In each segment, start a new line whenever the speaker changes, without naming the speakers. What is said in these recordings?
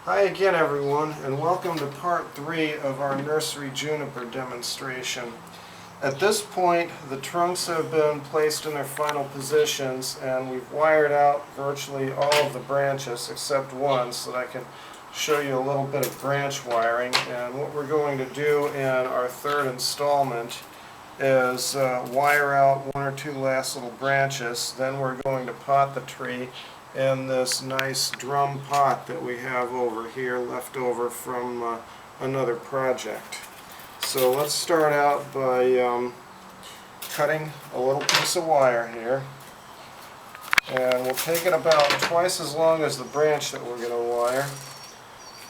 Hi again everyone, and welcome to part 3 of our Nursery Juniper demonstration. At this point, the trunks have been placed in their final positions and we've wired out virtually all of the branches except one so that I can show you a little bit of branch wiring. And what we're going to do in our third installment is wire out one or two last little branches. Then we're going to pot the tree in this nice drum pot that we have over here left over from another project. So let's start out by cutting a little piece of wire here, and we'll take it about twice as long as the branch that we're going to wire.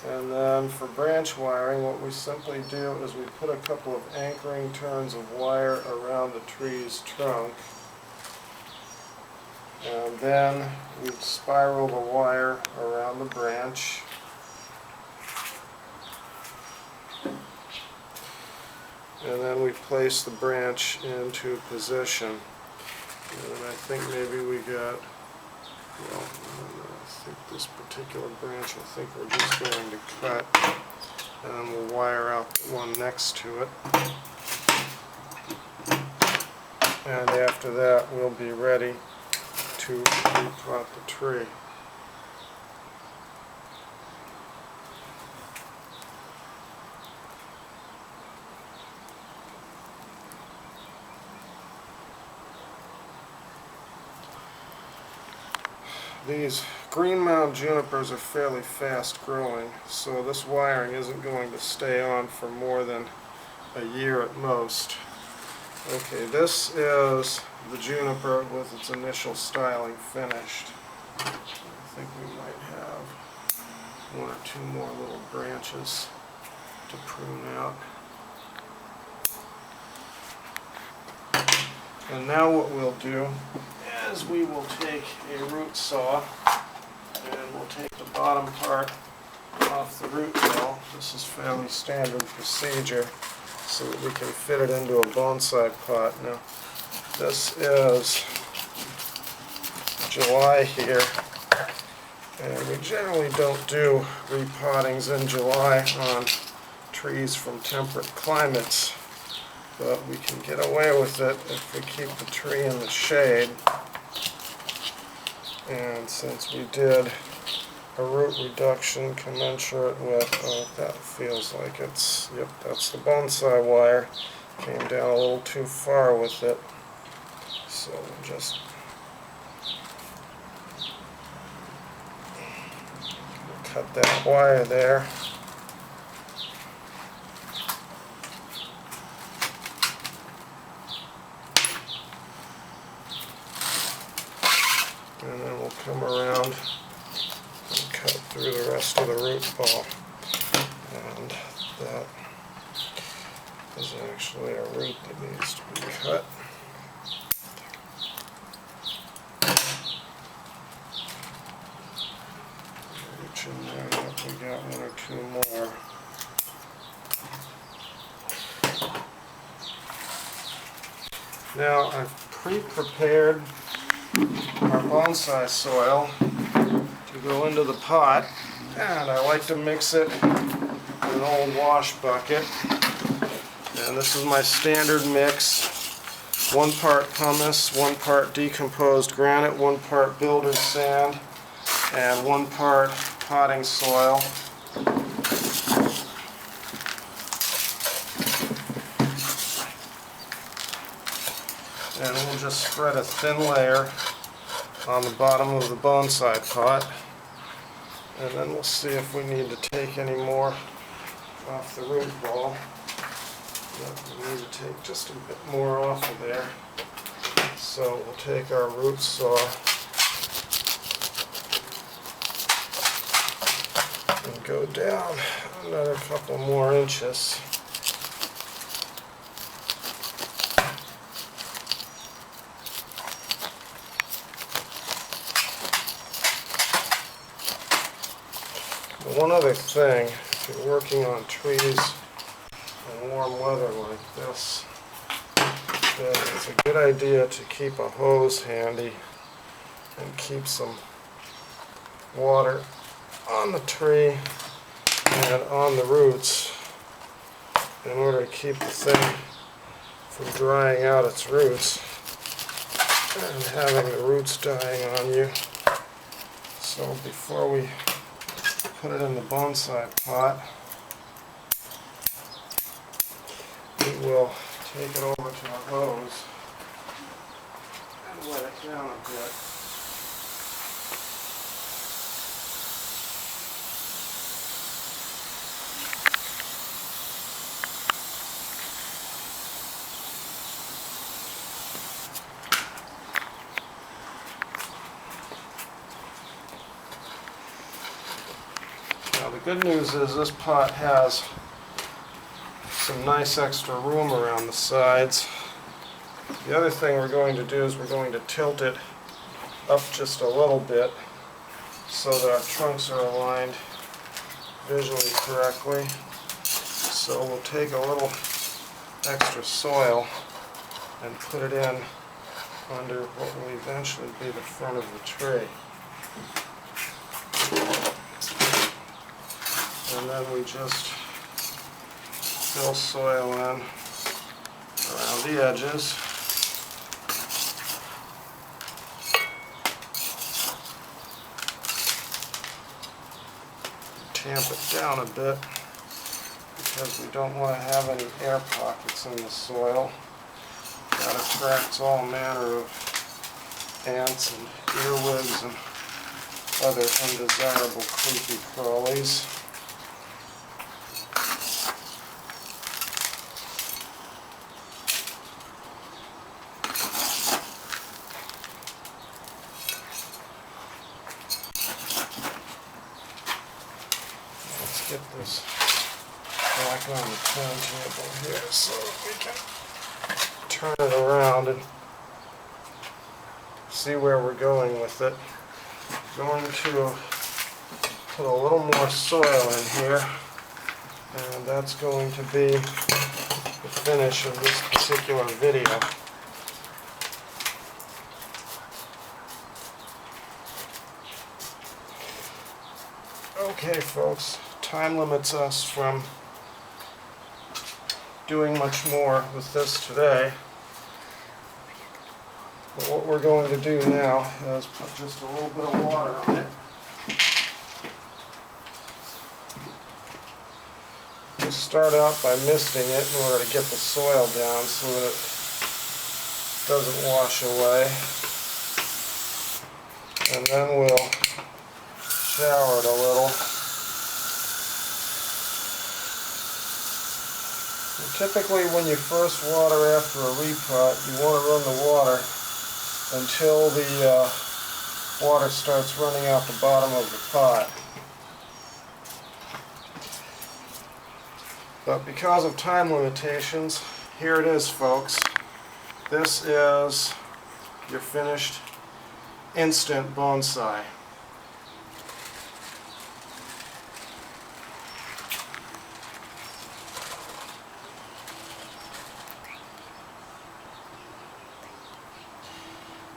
And then for branch wiring, what we simply do is we put a couple of anchoring turns of wire around the tree's trunk, and then we spiral the wire around the branch. And then we place the branch into position. And I think maybe we got, well, I think this particular branch, I think we're just going to cut, and then we'll wire out the one next to it. And after that, we'll be ready to repot the tree. These green mound junipers are fairly fast growing, so this wiring isn't going to stay on for more than a year at most. Okay, this is the juniper with its initial styling finished. I think we might have one or two more little branches to prune out. And now what we'll do is we will take a root saw and we'll take the bottom part off the root ball. This is fairly standard procedure so that we can fit it into a bonsai pot. Now, this is July here, and we generally don't do repottings in July on trees from temperate climates, but we can get away with it if we keep the tree in the shade. And since we did a root reduction commensurate with, that feels like it's, yep, that's the bonsai wire. Came down a little too far with it. So we'll just cut that wire there. And then we'll come around and cut through the rest of the root ball. And that is actually a root that needs to be cut. Reach in there, yep, we got one or two more. Now I've pre-prepared our bonsai soil to go into the pot, and I like to mix it in an old wash bucket. And this is my standard mix: 1 part pumice, 1 part decomposed granite, 1 part builder's sand, and 1 part potting soil. And we'll just spread a thin layer on the bottom of the bonsai pot, and then we'll see if we need to take any more off the root ball. Yep, we need to take just a bit more off of there. So we'll take our root saw and go down another couple more inches. One other thing, if you're working on trees in warm weather like this, then it's a good idea to keep a hose handy and keep some water on the tree and on the roots in order to keep the thing from drying out its roots and having the roots dying on you. So before we put it in the bonsai pot, we will take it over to a hose and wet it down a bit. Now the good news is this pot has some nice extra room around the sides. The other thing we're going to do is we're going to tilt it up just a little bit so that our trunks are aligned visually correctly. So we'll take a little extra soil and put it in under what will eventually be the front of the tree. And then we just fill soil in around the edges. Tamp it down a bit because we don't want to have any air pockets in the soil. That attracts all manner of ants and earwigs and other undesirable creepy crawlies. Let's get this back on the turntable here so that we can turn it around and see where we're going with it. Going to put a little more soil in here, and that's going to be the finish of this particular video. Okay folks, time limits us from doing much more with this today. But what we're going to do now is put just a little bit of water on it. We'll start out by misting it in order to get the soil down so that it doesn't wash away. And then we'll shower it a little. And typically when you first water after a repot, you want to run the water until the water starts running out the bottom of the pot. But because of time limitations, here it is folks. This is your finished instant bonsai.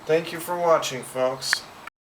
Thank you for watching, folks.